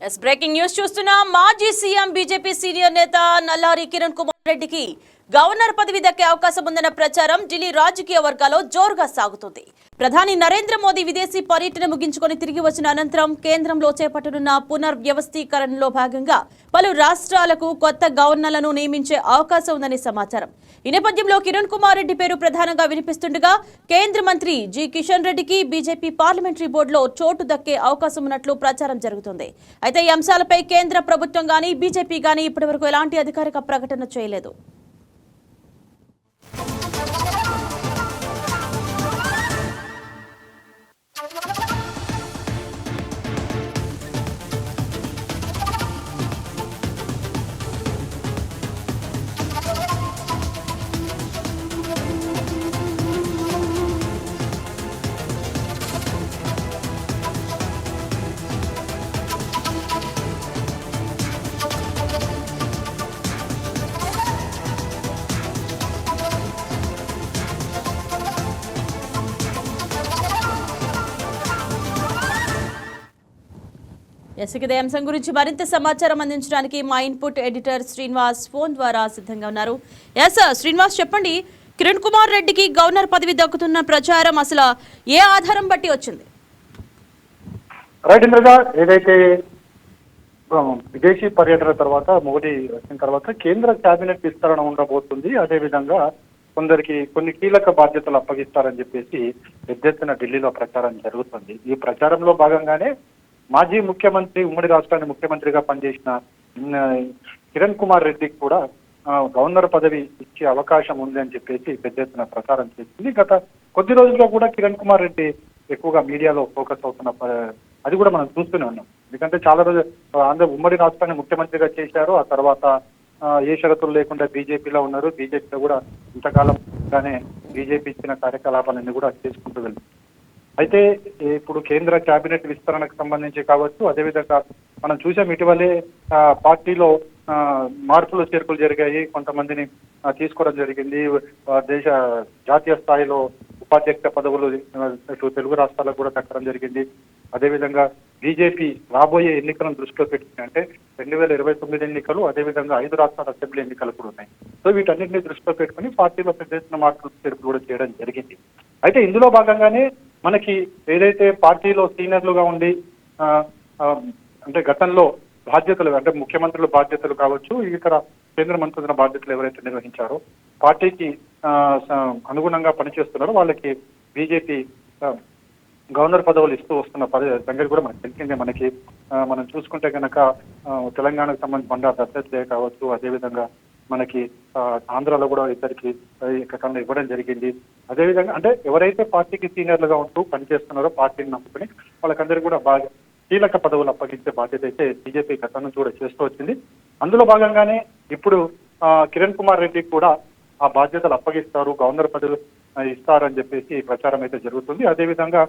Yes breaking news చూస్తున్నాం. మాజీ CM BJP senior నేత నల్లారి కిరణ్ కుమార్ రెడ్డికి గవర్నర్ పదవి దక్కే అవకాశం ఉందన్న ప్రచారం ఢిల్లీ రాజకీయ వర్గాల్లో జోరుగా సాగుతుంది. ప్రధాని నరేంద్ర మోదీ విదేశీ పర్యటన ముగించుకొని తిరిగి వచ్చిన అనంతరం కేంద్రంలో చేపట్టనున్న పునర్వ్యవస్థీకరణలో భాగంగా పలు రాష్ట్రాలకు కొత్త గవర్నర్లను నియమించే అవకాశం ఉందని సమాచారం. ఈ నేపథ్యంలో కిరణ్ కుమార్ రెడ్డి పేరు ప్రధానంగా వినిపిస్తుండగా కేంద్ర మంత్రి జి కిషన్ రెడ్డికి బీజేపీ పార్లమెంటరీ బోర్డులో చోటు దక్కే అవకాశం ఉన్నట్లు ప్రచారం జరుగుతుంది. అయితే ఈ అంశాలపై కేంద్ర ప్రభుత్వం గానీ బీజేపీ గానీ ఇప్పటివరకు ఎలాంటి అధికారిక ప్రకటన చేయలేదు. ఇదే అంశం గురించి మరింత సమాచారం అందించడానికి మా ఇన్పుట్ ఎడిటర్ శ్రీనివాస్ ఫోన్ ద్వారా సిద్ధంగా ఉన్నారు. శ్రీనివాస్, చెప్పండి, కిరణ్ కుమార్ రెడ్డికి గవర్నర్ పదవి దక్కుతున్న ప్రచారం అసలు ఏ ఆధారం బట్టి వచ్చింది? రైట్ ఇంద్రజ, ఏదైతే విదేశీ పర్యటన తర్వాత మోడీ వచ్చిన తర్వాత కేంద్ర కేబినెట్ విస్తరణ ఉండబోతుంది. అదేవిధంగా కొందరికి కొన్ని కీలక బాధ్యతలు అప్పగిస్తారని చెప్పేసి పెద్ద ఎత్తున ఢిల్లీలో ప్రచారం జరుగుతుంది. ఈ ప్రచారంలో భాగంగానే మాజీ ముఖ్యమంత్రి, ఉమ్మడి రాష్ట్రానికి ముఖ్యమంత్రిగా పనిచేసిన కిరణ్ కుమార్ రెడ్డికి కూడా గవర్నర్ పదవి ఇచ్చే అవకాశం ఉంది అని చెప్పేసి పెద్ద ఎత్తున ప్రచారం చేసింది. గత కొద్ది రోజుల్లో కూడా కిరణ్ కుమార్ రెడ్డి ఎక్కువగా మీడియాలో ఫోకస్ అవుతున్న అది కూడా మనం చూస్తూనే ఉన్నాం. ఎందుకంటే చాలా రోజులు ఉమ్మడి రాష్ట్రాన్ని ముఖ్యమంత్రిగా చేశారు. ఆ తర్వాత ఏ షరతులు లేకుండా బీజేపీలో ఉన్నారు. బీజేపీలో కూడా ఇంతకాలంగానే బీజేపీ ఇచ్చిన కార్యకలాపాలన్నీ కూడా చేసుకుంటూ వెళ్తారు. అయితే ఇప్పుడు కేంద్ర కేబినెట్ విస్తరణకు సంబంధించి కావచ్చు, అదేవిధంగా మనం చూసాం ఇటీవలే పార్టీలో మార్పులు చేర్పులు జరిగాయి. కొంతమందిని తీసుకోవడం జరిగింది. దేశ జాతీయ స్థాయిలో ఉపాధ్యక్ష పదవులు తెలుగు రాష్ట్రాలకు కూడా దక్కడం జరిగింది. అదేవిధంగా బీజేపీ రాబోయే ఎన్నికలను దృష్టిలో పెట్టుకుని, అంటే 2029 ఎన్నికలు, అదేవిధంగా 5 రాష్ట్రాల అసెంబ్లీ ఎన్నికలు కూడా ఉన్నాయి. సో వీటన్నింటినీ దృష్టిలో పెట్టుకుని పార్టీలో పెద్ద ఎత్తున మార్పులు చేర్పులు కూడా చేయడం జరిగింది. అయితే ఇందులో భాగంగానే మనకి ఏదైతే పార్టీలో సీనియర్లుగా ఉండి అంటే గతంలో బాధ్యతలు, అంటే ముఖ్యమంత్రుల బాధ్యతలు కావచ్చు, ఇతర కేంద్ర మంత్రుల బాధ్యతలు ఎవరైతే నిర్వహించారో, పార్టీకి అనుగుణంగా పనిచేస్తున్నారో వాళ్ళకి బీజేపీ గవర్నర్ పదవులు ఇస్తూ వస్తున్న సంగతి కూడా మనకు తెలిసిందే. మనం చూసుకుంటే కనుక తెలంగాణకు సంబంధించి బండారు దత్తత్రేయ కావచ్చు, అదేవిధంగా మనకి ఆంధ్రాలో కూడా ఇద్దరికి కన్నా ఇవ్వడం జరిగింది. అదేవిధంగా అంటే ఎవరైతే పార్టీకి సీనియర్లుగా ఉంటూ పనిచేస్తున్నారో, పార్టీని నమ్ముకుని వాళ్ళకందరికీ కూడా బాగా కీలక పదవులు అప్పగించే బాధ్యత అయితే బీజేపీ గతం నుంచి కూడా చేస్తూ వచ్చింది. అందులో భాగంగానే ఇప్పుడు కిరణ్ కుమార్ రెడ్డికి కూడా ఆ బాధ్యతలు అప్పగిస్తారు, గవర్నర్ పదవులు ఇస్తారని చెప్పేసి ప్రచారం అయితే జరుగుతుంది. అదేవిధంగా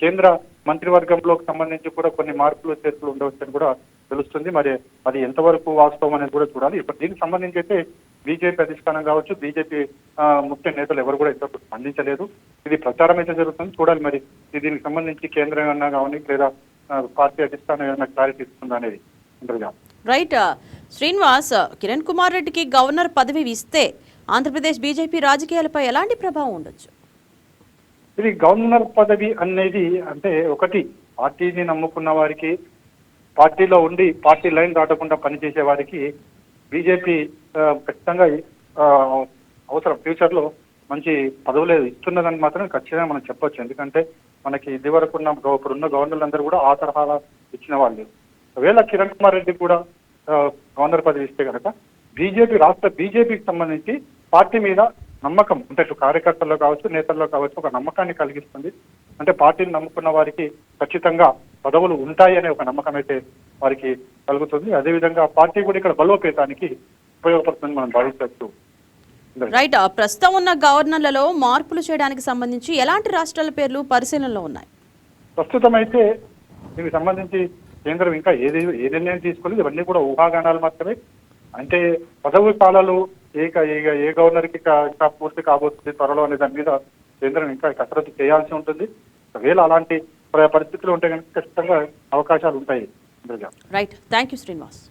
కేంద్ర మంత్రివర్గంలోకి సంబంధించి కూడా కొన్ని మార్పులు చేర్పులు ఉండవచ్చని కూడా తెలుస్తుంది. మరి అది ఎంతవరకు వాస్తవం అనేది కూడా చూడాలి. ఇప్పుడు దీనికి సంబంధించి అయితే బీజేపీ అధిష్టానం కావచ్చు, బీజేపీ ముఖ్య నేతలు ఎవరు కూడా ఇంతవరకు స్పందించలేదు. ఇది ప్రచారం అయితే జరుగుతుంది, చూడాలి మరి దీనికి సంబంధించి కేంద్రం ఏమన్నా కావాలి లేదా పార్టీ అధిష్టానం ఏమైనా క్లారిటీ ఇస్తుందా అనేది. రైట్ శ్రీనివాస్, కిరణ్ కుమార్ రెడ్డికి గవర్నర్ పదవి ఇస్తే ఆంధ్రప్రదేశ్ బీజేపీ రాజకీయాలపై ఎలాంటి ప్రభావం ఉండొచ్చు? ఇది గవర్నర్ పదవి అనేది అంటే ఒకటి, పార్టీని నమ్ముకున్న వారికి, పార్టీలో ఉండి పార్టీ లైన్ దాటకుండా పనిచేసే వారికి బీజేపీ ఖచ్చితంగా అవసరం. ఫ్యూచర్ లో మంచి పదవులు ఇస్తున్నదని మాత్రం ఖచ్చితంగా మనం చెప్పొచ్చు. ఎందుకంటే మనకి ఇది వరకు ఇప్పుడున్న గవర్నర్లందరూ కూడా ఆ తరహాలో ఇచ్చిన వాళ్ళు. ఒకవేళ కిరణ్ కుమార్ రెడ్డి కూడా గవర్నర్ పదవి ఇస్తే కనుక రాష్ట్ర బీజేపీకి సంబంధించి పార్టీ మీద నమ్మకం, అంటే ఇటు కార్యకర్తల్లో కావచ్చు, నేతల్లో కావచ్చు, ఒక నమ్మకాన్ని కలిగిస్తుంది. అంటే పార్టీని నమ్ముకున్న వారికి ఖచ్చితంగా పదవులు ఉంటాయి అనే ఒక నమ్మకం అయితే వారికి కలుగుతుంది. అదేవిధంగా పార్టీ కూడా ఇక్కడ బలోపేతానికి ఉపయోగపడుతుందని మనం భావించవచ్చు. రైట్, ప్రస్తుతం ఉన్న గవర్నర్లలో మార్పులు చేయడానికి సంబంధించి ఎలాంటి రాష్ట్రాల పేర్లు పరిశీలనలో ఉన్నాయి? ప్రస్తుతం అయితే దీనికి సంబంధించి కేంద్రం ఇంకా ఏ నిర్ణయం తీసుకోలేదు. ఇవన్నీ కూడా ఊహాగానాలు మాత్రమే. అంటే పదవి కాలాలు ఏ గవర్నర్కి ఇంకా పూర్తి కాబోతుంది త్వరలో అనే దాని మీద కేంద్రం ఇంకా కసరత్తు చేయాల్సి ఉంటుంది. ఒకవేళ అలాంటి పరిస్థితులు ఉంటే కనుక ఖచ్చితంగా అవకాశాలు ఉంటాయి. Durga. Right, thank you Srinivas.